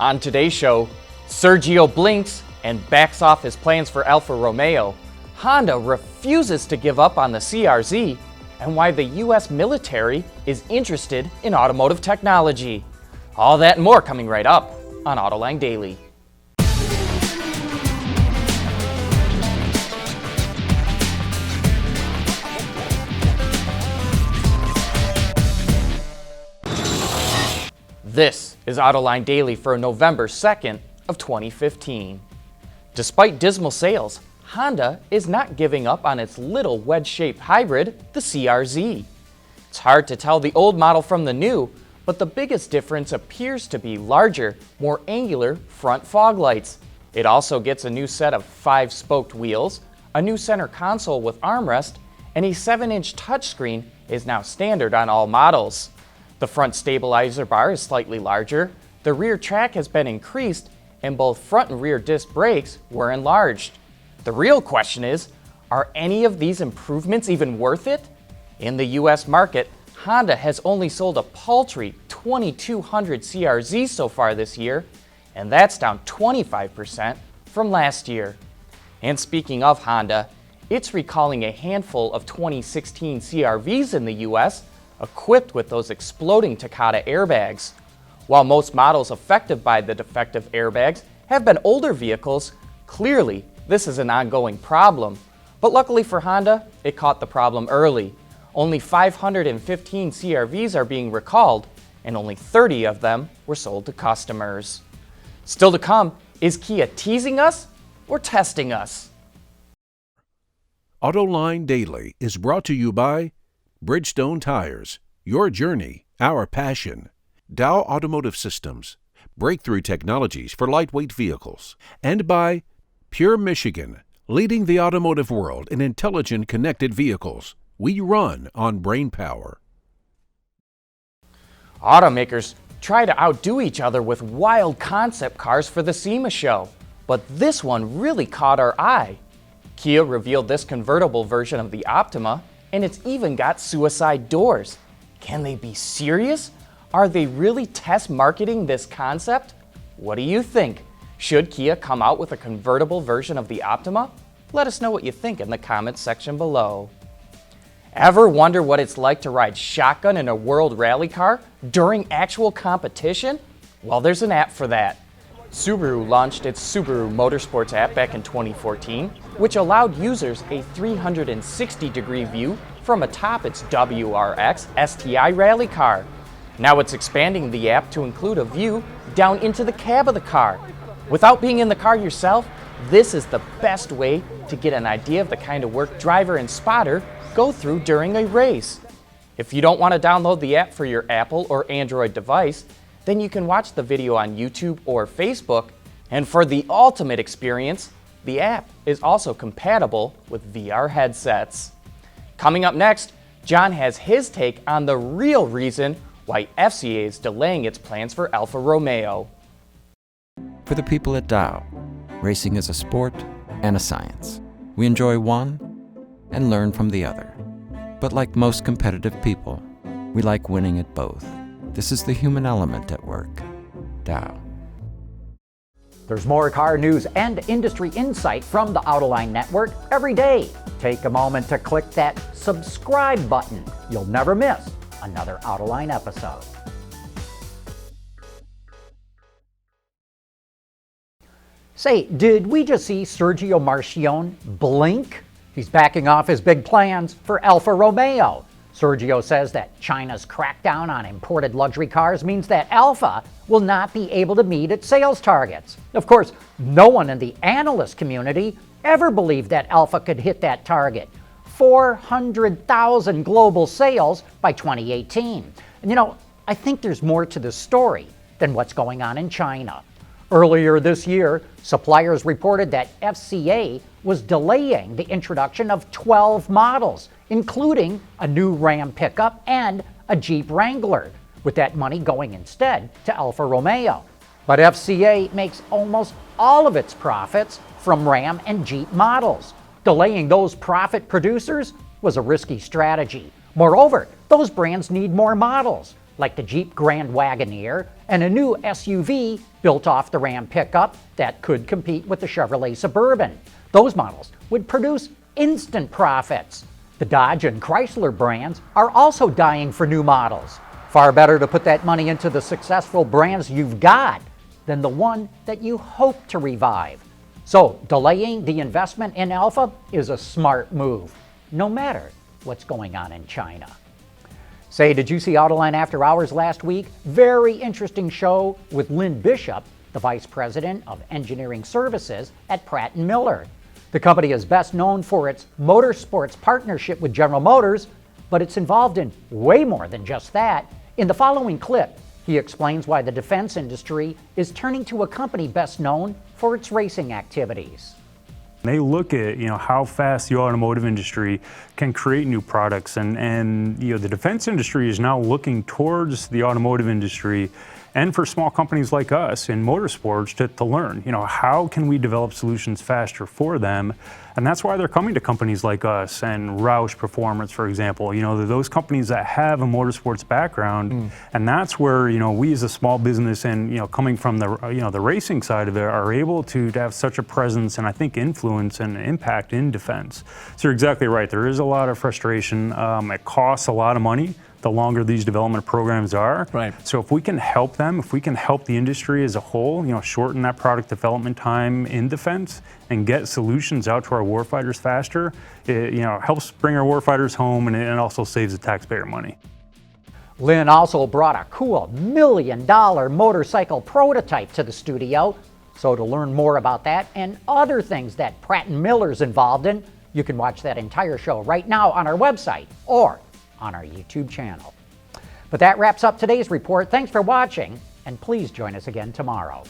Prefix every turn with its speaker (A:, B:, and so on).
A: On today's show, Sergio blinks and backs off his plans for Alfa Romeo, Honda refuses to give up on the CRZ, and why the US military is interested in automotive technology. All that and more coming right up on Autoline Daily. This is Autoline Daily for November 2nd of 2015. Despite dismal sales, Honda is not giving up on its little wedge-shaped hybrid, the CRZ. It's hard to tell the old model from the new, but the biggest difference appears to be larger, more angular front fog lights. It also gets a new set of 5-spoked wheels, a new center console with armrest, and a 7-inch touchscreen is now standard on all models. The front stabilizer bar is slightly larger, the rear track has been increased, and both front and rear disc brakes were enlarged. The real question is, are any of these improvements even worth it? In the US market, Honda has only sold a paltry 2,200 CRZs so far this year, and that's down 25% from last year. And speaking of Honda, it's recalling a handful of 2016 CR-Vs in the US, equipped with those exploding Takata airbags. While most models affected by the defective airbags have been older vehicles, clearly this is an ongoing problem. But luckily for Honda, it caught the problem early. Only 515 CR-Vs are being recalled, and only 30 of them were sold to customers. Still to come, is Kia teasing us or testing us?
B: Autoline Daily is brought to you by Bridgestone Tires, your journey, our passion. Dow Automotive Systems, breakthrough technologies for lightweight vehicles. And by Pure Michigan, leading the automotive world in intelligent connected vehicles. We run on brain power.
A: Automakers try to outdo each other with wild concept cars for the SEMA show, but this one really caught our eye. Kia revealed this convertible version of the Optima, and it's even got suicide doors. Can they be serious? Are they really test marketing this concept? What do you think? Should Kia come out with a convertible version of the Optima? Let us know what you think in the comments section below. Ever wonder what it's like to ride shotgun in a world rally car during actual competition? Well, there's an app for that. Subaru launched its Subaru Motorsports app back in 2014, which allowed users a 360-degree view from atop its WRX STI rally car. Now it's expanding the app to include a view down into the cab of the car. Without being in the car yourself, this is the best way to get an idea of the kind of work driver and spotter go through during a race. If you don't want to download the app for your Apple or Android device, then you can watch the video on YouTube or Facebook. And for the ultimate experience, the app is also compatible with VR headsets. Coming up next, John has his take on the real reason why FCA is delaying its plans for Alfa Romeo.
C: For the people at Dow, racing is a sport and a science. We enjoy one and learn from the other. But like most competitive people, we like winning at both. This is the human element at work. Dow.
D: There's more car news and industry insight from the Autoline Network every day. Take a moment to click that subscribe button. You'll never miss another Autoline episode. Say, did we just see Sergio Marchionne blink? He's backing off his big plans for Alfa Romeo. Sergio says that China's crackdown on imported luxury cars means that Alfa will not be able to meet its sales targets. Of course, no one in the analyst community ever believed that Alfa could hit that target. 400,000 global sales by 2018. And I think there's more to the story than what's going on in China. Earlier this year, suppliers reported that FCA was delaying the introduction of 12 models, including a new Ram pickup and a Jeep Wrangler, with that money going instead to Alfa Romeo. But FCA makes almost all of its profits from Ram and Jeep models. Delaying those profit producers was a risky strategy. Moreover, those brands need more models. like the Jeep Grand Wagoneer and a new SUV built off the Ram pickup that could compete with the Chevrolet Suburban. Those models would produce instant profits. The Dodge and Chrysler brands are also dying for new models. Far better to put that money into the successful brands you've got than the one that you hope to revive. So delaying the investment in Alfa is a smart move, no matter what's going on in China. Say, did you see Autoline After Hours last week? Very interesting show with Lynn Bishop, the Vice President of Engineering Services at Pratt & Miller. The company is best known for its motorsports partnership with General Motors, but it's involved in way more than just that. In the following clip, he explains why the defense industry is turning to a company best known for its racing activities.
E: They look at how fast the automotive industry can create new products, and the defense industry is now looking towards the automotive industry and for small companies like us in motorsports to learn, how can we develop solutions faster for them? And that's why they're coming to companies like us and Roush Performance, for example. Those companies that have a motorsports background, and that's where we as a small business and coming from the racing side of it are able to have such a presence and I think influence and impact in defense. So you're exactly right. There is a lot of frustration. It costs a lot of money the longer these development programs are.
F: Right.
E: So if we can help them, if we can help the industry as a whole, shorten that product development time in defense and get solutions out to our warfighters faster, it helps bring our warfighters home, and it also saves the taxpayer money.
D: Lynn also brought a cool $1 million motorcycle prototype to the studio. So to learn more about that and other things that Pratt & Miller's involved in, you can watch that entire show right now on our website or on our YouTube channel. But that wraps up today's report. Thanks for watching, and please join us again tomorrow.